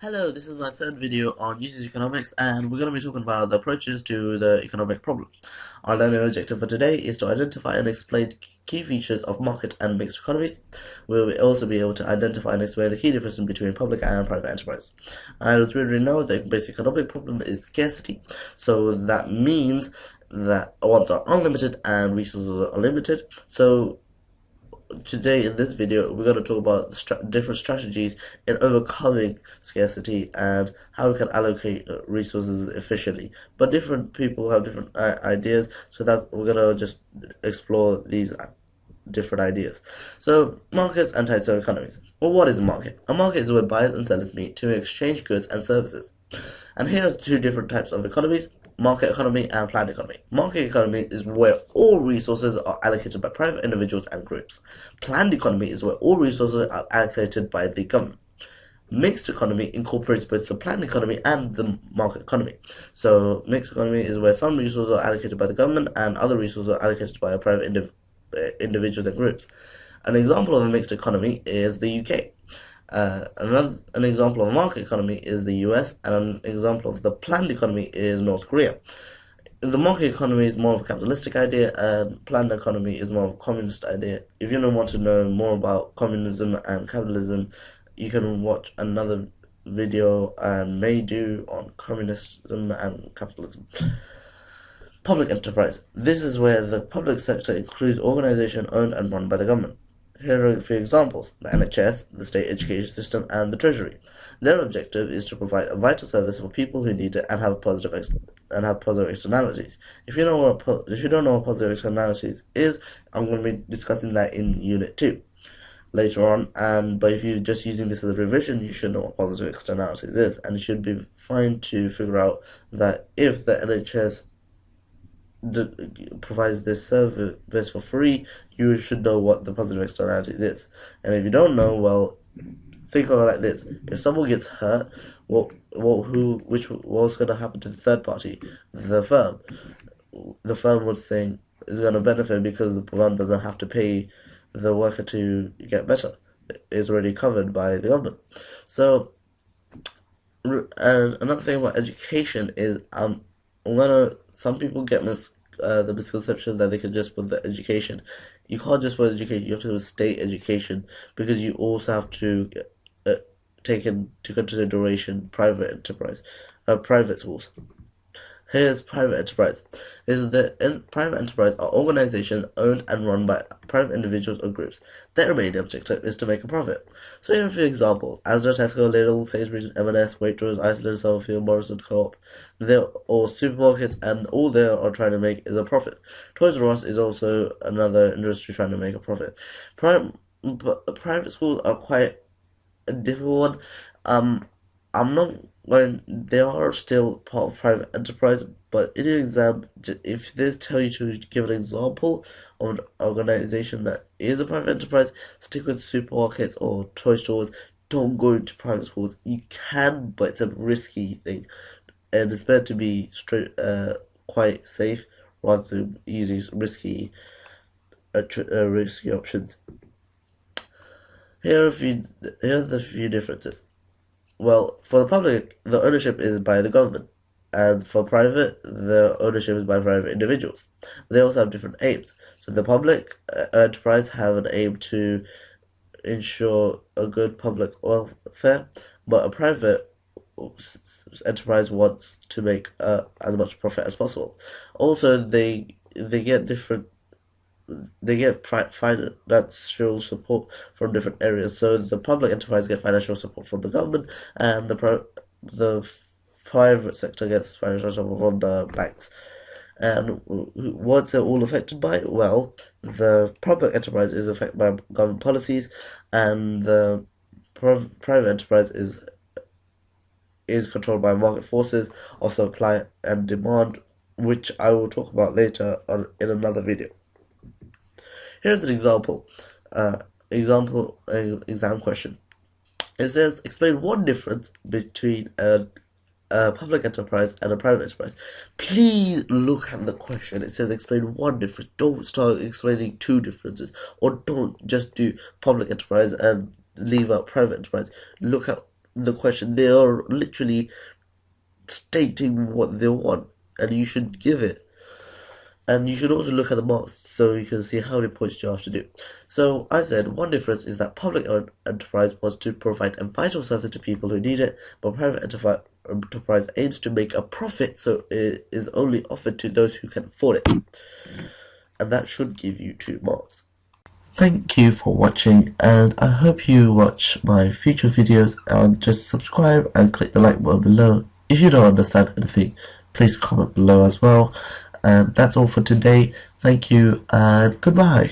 Hello, this is my third video on GCSE Economics, and we're going to be talking about the approaches to the economic problem. Our learning objective for today is to identify and explain key features of market and mixed economies. We'll also be able to identify and explain the key differences between public and private enterprise. As we already know, the basic economic problem is scarcity, so that means that wants are unlimited and resources are limited. So today in this video we're going to talk about different strategies in overcoming scarcity and how we can allocate resources efficiently, but different people have different ideas, so that we're going to just explore these different ideas. So markets and types of economies. Well, what is a market? A market is where buyers and sellers meet to exchange goods and services. And here are two different types of economies: market economy and planned economy. Market economy is where all resources are allocated by private individuals and groups. Planned economy is where all resources are allocated by the government. Mixed economy incorporates both the planned economy and the market economy. So mixed economy is where some resources are allocated by the government and other resources are allocated by private individuals and groups. An example of a mixed economy is the UK. An example of a market economy is the US, and an example of the planned economy is North Korea. The market economy is more of a capitalistic idea, and planned economy is more of a communist idea. If you don't want to know more about communism and capitalism, you can watch another video I may do on communism and capitalism. Public enterprise. This is where the public sector includes organizations owned and run by the government. Here are a few examples: the NHS, the state education system, and the Treasury. Their objective is to provide a vital service for people who need it and have positive externalities. If you don't know what positive externalities is, I'm going to be discussing that in Unit 2 later on. But if you're just using this as a revision, you should know what positive externalities is, and it should be fine to figure out that if the NHS provides this service for free, you should know what the positive externalities is. And if you don't know, well, think of it like this: if someone gets hurt, what's going to happen to the third party? The firm. The firm would think is going to benefit because the firm doesn't have to pay the worker to get better. It's already covered by the government. So, and another thing about education is some people get the misconception that they can just put the education. You can't just put education. You have to put state education, because you also have to take into consideration private schools. Here's private enterprise. Private enterprise are organizations owned and run by private individuals or groups. Their main objective is to make a profit. So here are a few examples: Asda, Tesco, Lidl, Sainsbury's, M&S, Waitrose, Iceland, Summerfield, Morrison, Co-op. They're all supermarkets, and all they are trying to make is a profit. Toys R Us is also another industry trying to make a profit. Private schools are quite a difficult one. I'm not going. They are still part of private enterprise, but in an exam, if they tell you to give an example of an organization that is a private enterprise, stick with supermarkets or toy stores. Don't go into private schools. You can, but it's a risky thing, and it's better to be quite safe rather than using risky options. Here are the few differences. Well, for the public, the ownership is by the government, and for private, the ownership is by private individuals. They also have different aims. So the public enterprise have an aim to ensure a good public welfare, but a private enterprise wants to make as much profit as possible. Also, they get financial support from different areas. So the public enterprise get financial support from the government, and the private sector gets financial support from the banks. And what's it all affected by? Well, the public enterprise is affected by government policies, and the private enterprise is controlled by market forces of supply and demand, which I will talk about later on in another video. Here's an example. Exam question. It says, explain one difference between a public enterprise and a private enterprise. Please look at the question. It says explain one difference. Don't start explaining two differences, or don't just do public enterprise and leave out private enterprise. Look at the question. They are literally stating what they want, and you should give it. And you should also look at the marks so you can see how many points you have to do. So I said one difference is that public enterprise wants to provide a vital service to people who need it, but private enterprise aims to make a profit, so it is only offered to those who can afford it. And that should give you 2 marks. Thank you for watching, and I hope you watch my future videos, and just subscribe and click the like button below. If you don't understand anything, please comment below as well. And that's all for today. Thank you and goodbye.